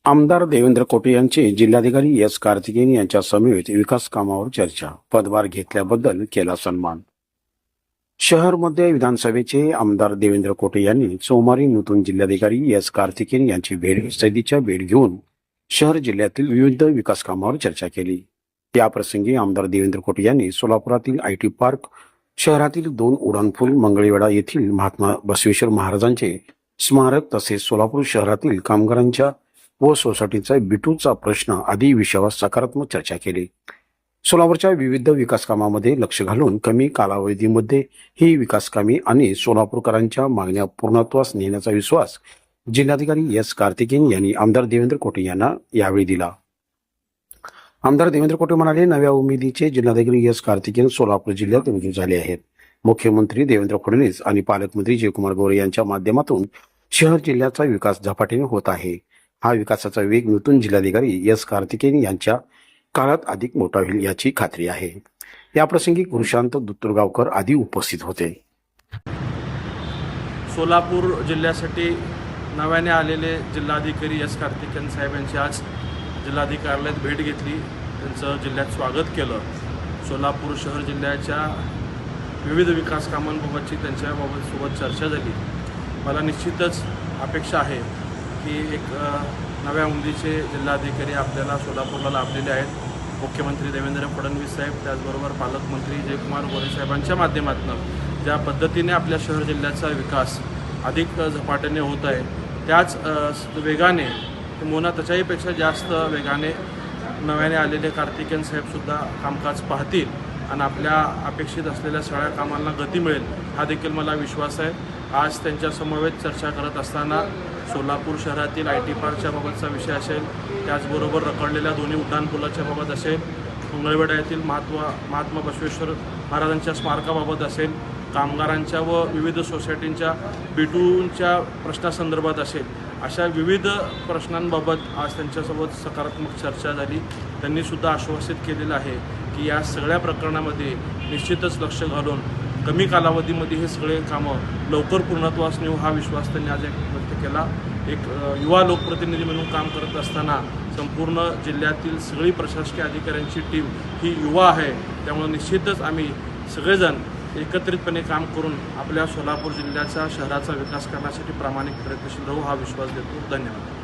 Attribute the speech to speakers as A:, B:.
A: आमदार देवेंद्र कोटे यांची जिल्हाधिकारी एस कार्तिकेयन यांच्या समवेत विकास कामावर चर्चा, पदभार घेतल्याबद्दल केला सन्मान। शहरमध्ये विधानसभेचे आमदार देवेंद्र कोटे यांनी सोमवारी नूतन जिल्हाधिकारी एस कार्तिकेयन यांची सैदीच्या भेट घेऊन शहर जिल्ह्यातील विविध विकास कामावर चर्चा केली। याप्रसंगी आमदार देवेंद्र कोटे यांनी सोलापुरातील आयटी पार्क, शहरातील 2 उड्डाणपूल, मंगळवेढा येथील महात्मा बसवेश्वर महाराजांचे स्मारक तसेच सोलापूर शहरातील कामगारांच्या व सोसायटीचा बिटूचा प्रश्न आदी विषयावर सकारात्मक चर्चा केली। सोलापूरच्या विविध विकास कामामध्ये लक्ष घालून कमी कालावधीमध्ये ही विकास कामे आणि सोलापूरकरांच्या मागण्या पूर्णत्वास नेण्याचा विश्वास जिल्हाधिकारी एस कार्तिकेयन यांनी आमदार देवेंद्र कोटे यांना यावेळी दिला। आमदार देवेंद्र कोटे म्हणाले, नव्या उमेदीचे जिल्हाधिकारी एस कार्तिकेयन सोलापूर जिल्ह्यात रुजू झाले आहेत। मुख्यमंत्री देवेंद्र फडणवीस आणि पालकमंत्री जयकुमार गोरे यांच्या माध्यमातून शहर जिल्ह्याचा विकास झपाट्याने होत आहे। हा विकासाचा वेग नूतन जिल्हाधिकारी एस कार्तिकेयन यांच्या काळात अधिक मोठा होईल याची खात्री आहे। याप्रसंगी कृषांत दुत्तुरगावकर आदी उपस्थित होते।
B: सोलापूर जिल्ह्यासाठी नव्याने आलेले जिल्हाधिकारी एस कार्तिकेयन साहेब यांची आज जिल्हाधिकाऱ्यालयात भेट घेतली, त्यांचं जिल्ह्यात स्वागत केलं। सोलापूर शहर जिल्ह्याच्या विविध विकास कामांबाबतची त्यांच्यासोबत चर्चा झाली। मला निश्चितच अपेक्षा आहे की एक नव्या उमेदीचे जिल्हाधिकारी आपल्याला सोलापूरला लाभलेले आहेत। मुख्यमंत्री देवेंद्र फडणवीस साहेब, त्याचबरोबर पालकमंत्री जयकुमार गोरे साहेबांच्या माध्यमातून ज्या पद्धतीने आपल्या शहर जिल्ह्याचा विकास अधिक झपाट्याने होत आहे, त्याच वेगाने मोना त्याच्याहीपेक्षा जास्त वेगाने नव्याने आलेले कार्तिकेयन साहेबसुद्धा कामकाज पाहतील आणि आपल्या अपेक्षित असलेल्या सगळ्या कामांना गती मिळेल हा देखील मला विश्वास आहे। आज त्यांच्या समवेत चर्चा करत असताना सोलापूर शहरातील आयटी पार्कच्या बाबतचा विषय असेल, त्याचबरोबर रखडलेल्या 2 उड्डाणपुलाच्या बाबत असेल, मंगळवेढा येथील महात्मा बसवेश्वर महाराजांच्या स्मारकाबाबत असेल, कामगारांच्या व विविध सोसायटींच्या बिटूंच्या प्रश्नासंदर्भात असेल, अशा विविध प्रश्नांबाबत आज त्यांच्यासोबत सकारात्मक चर्चा झाली। त्यांनीसुद्धा आश्वासित केलेलं आहे की या सगळ्या प्रकरणामध्ये निश्चितच लक्ष घालून कमी कालावधीमध्ये हे सगळे कामं लवकर पूर्णत्वास नेऊ हा विश्वास त्यांनी आज व्यक्त केला। एक युवा लोकप्रतिनिधी म्हणून काम करत असताना संपूर्ण जिल्ह्यातील सगळी प्रशासकीय अधिकाऱ्यांची टीम ही युवा आहे, त्यामुळे निश्चितच आम्ही सगळेजण एकत्रितपणे काम करून आपल्या सोलापूर जिल्ह्याचा, शहराचा विकास करण्यासाठी प्रामाणिक प्रयत्नशील राहू हा विश्वास देतो। धन्यवाद।